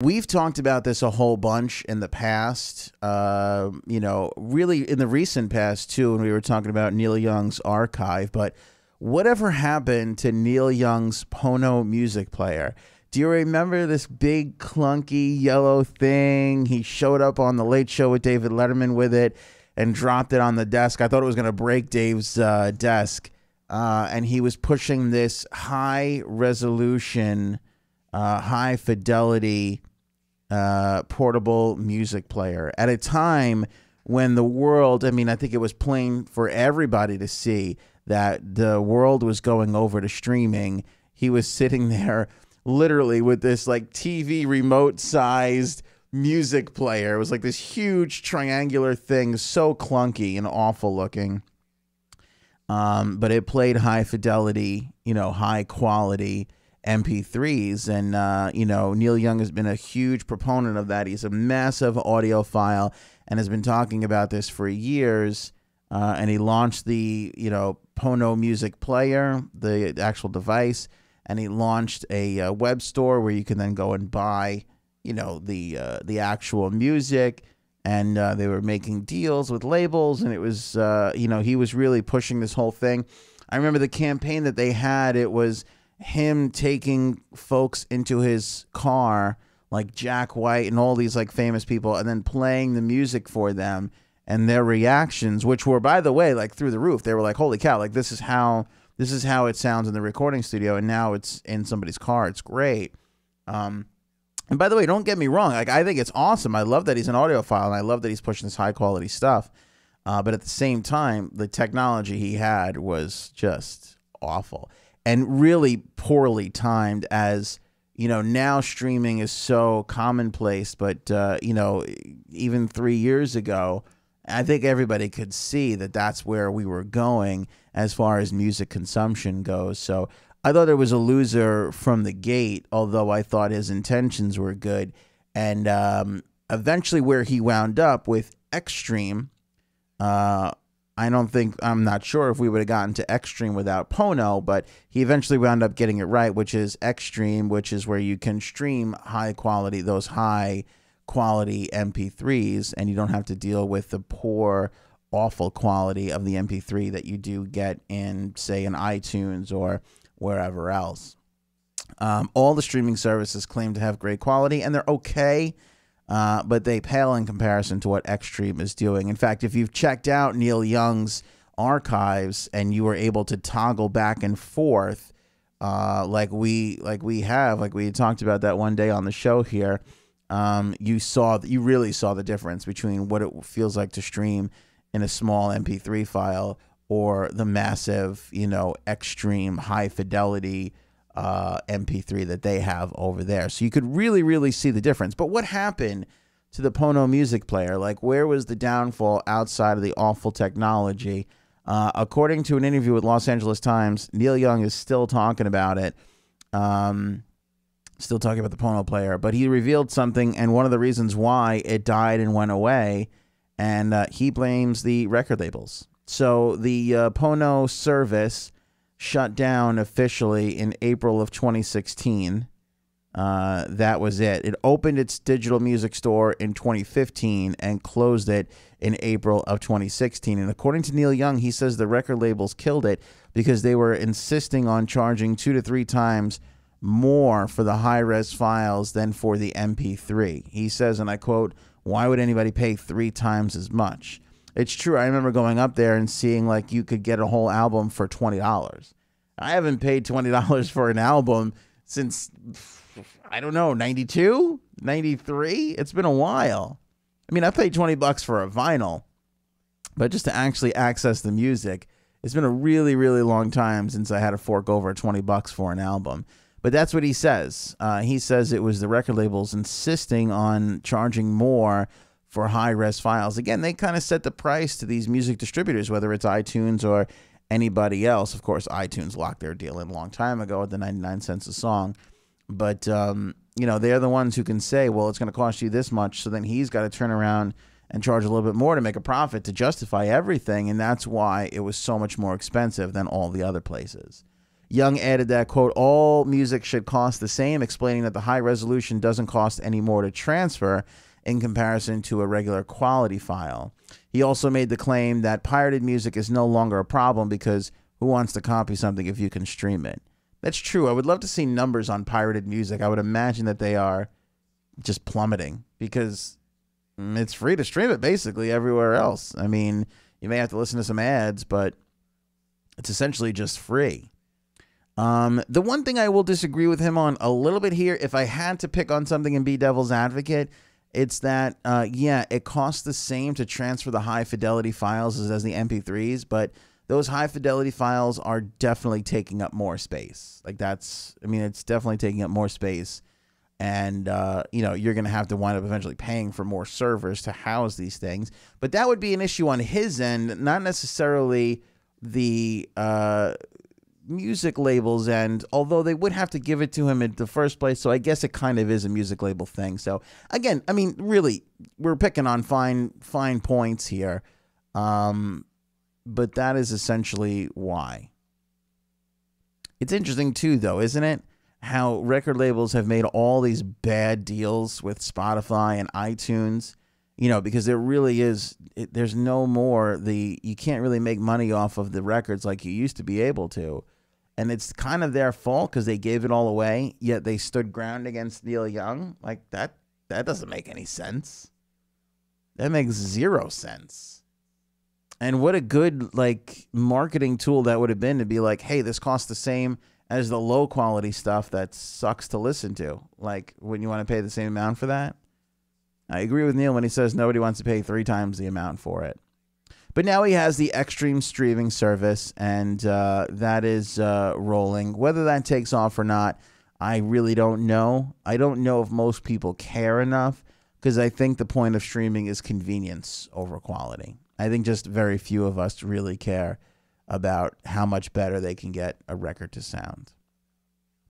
We've talked about this a whole bunch in the past, really in the recent past too, when we were talking about Neil Young's archive. But whatever happened to Neil Young's Pono music player? Do you remember this big clunky yellow thing? He showed up on the Late Show with David Letterman with it and dropped it on the desk. I thought it was going to break Dave's desk. And he was pushing this high resolution, high fidelity portable music player at a time when the world, I mean, I think it was plain for everybody to see that the world was going over to streaming. He was sitting there literally with this like TV remote sized music player. It was like this huge triangular thing, so clunky and awful looking. But it played high fidelity, high quality MP3s. And, Neil Young has been a huge proponent of that. He's a massive audiophile and has been talking about this for years. And he launched the, Pono Music Player, the actual device. And he launched a web store where you can then go and buy, the actual music. And they were making deals with labels. And it was, he was really pushing this whole thing. I remember the campaign that they had. It was him taking folks into his car, like Jack White and all these like famous people, and then playing the music for them and their reactions, which were, by the way, like through the roof. They were like, holy cow, like this is how it sounds in the recording studio, and now it's in somebody's car. It's great. And by the way, don't get me wrong. Like, I think it's awesome. I love that he's an audiophile, and I love that he's pushing this high quality stuff. But at the same time, the technology he had was just awful and really poorly timed, as now streaming is so commonplace. But even 3 years ago, I think everybody could see that that's where we were going as far as music consumption goes. So I thought it was a loser from the gate, although I thought his intentions were good. And eventually where he wound up with Xstream, I'm not sure if we would have gotten to Xstream without Pono, but he eventually wound up getting it right, which is Xstream, which is where you can stream high quality MP3s, and you don't have to deal with the poor, awful quality of the MP3 that you do get in, say, in iTunes or wherever else. All the streaming services claim to have great quality, and they're okay, but they pale in comparison to what Xstream is doing. In fact, if you've checked out Neil Young's archives and you were able to toggle back and forth, like we had talked about that one day on the show here, you really saw the difference between what it feels like to stream in a small MP3 file or the massive, Xstream high fidelity MP3 that they have over there. So you could really, really see the difference. But what happened to the Pono music player? Like, where was the downfall outside of the awful technology? According to an interview with Los Angeles Times, Neil Young is still talking about it. Still talking about the Pono player, but he revealed something, and one of the reasons why it died and went away, and he blames the record labels. So the Pono service shut down officially in April of 2016. That was it. It opened its digital music store in 2015 and closed it in April of 2016. And according to Neil Young, he says the record labels killed it because they were insisting on charging 2 to 3 times more for the high-res files than for the MP3. He says, and I quote, "Why would anybody pay 3 times as much?" It's true. I remember going up there and seeing like you could get a whole album for $20. I haven't paid $20 for an album since, I don't know, 92, 93. It's been a while. I mean, I paid $20 for a vinyl, but just to actually access the music, it's been a really, really long time since I had to fork over $20 for an album. But that's what he says. He says it was the record labels insisting on charging more for high-res files. Again, they kind of set the price to these music distributors, whether it's iTunes or anybody else. Of course, iTunes locked their deal in a long time ago at the 99 cents a song. But, they're the ones who can say, well, it's going to cost you this much. So then he's got to turn around and charge a little bit more to make a profit to justify everything. And that's why it was so much more expensive than all the other places. Young added that, quote, all music should cost the same, explaining that the high resolution doesn't cost any more to transfer in comparison to a regular quality file. He also made the claim that pirated music is no longer a problem because who wants to copy something if you can stream it? That's true. I would love to see numbers on pirated music. I would imagine that they are just plummeting because it's free to stream it basically everywhere else. I mean, you may have to listen to some ads, but it's essentially just free. The one thing I will disagree with him on a little bit here, if I had to pick on something and be devil's advocate, it's that, yeah, it costs the same to transfer the high fidelity files as the MP3s, but those high fidelity files are definitely taking up more space. Like it's definitely taking up more space. And, you're going to have to wind up eventually paying for more servers to house these things. But that would be an issue on his end, not necessarily the music labels end, although they would have to give it to him in the first place. So I guess it kind of is a music label thing. So, again, I mean, really, we're picking on fine points here. But that is essentially why. It's interesting, too, though, isn't it? How record labels have made all these bad deals with Spotify and iTunes, because there really is, there's no more, you can't really make money off of the records like you used to be able to. And it's kind of their fault because they gave it all away, yet they stood ground against Neil Young. Like, that doesn't make any sense. That makes zero sense. And what a good, marketing tool that would have been to be like, hey, this costs the same as the low quality stuff that sucks to listen to. Like, wouldn't you want to pay the same amount for that? I agree with Neil when he says nobody wants to pay 3 times the amount for it. But now he has the Xstream streaming service, and that is rolling. Whether that takes off or not, I really don't know. I don't know if most people care enough, because I think the point of streaming is convenience over quality. I think just very few of us really care about how much better they can get a record to sound.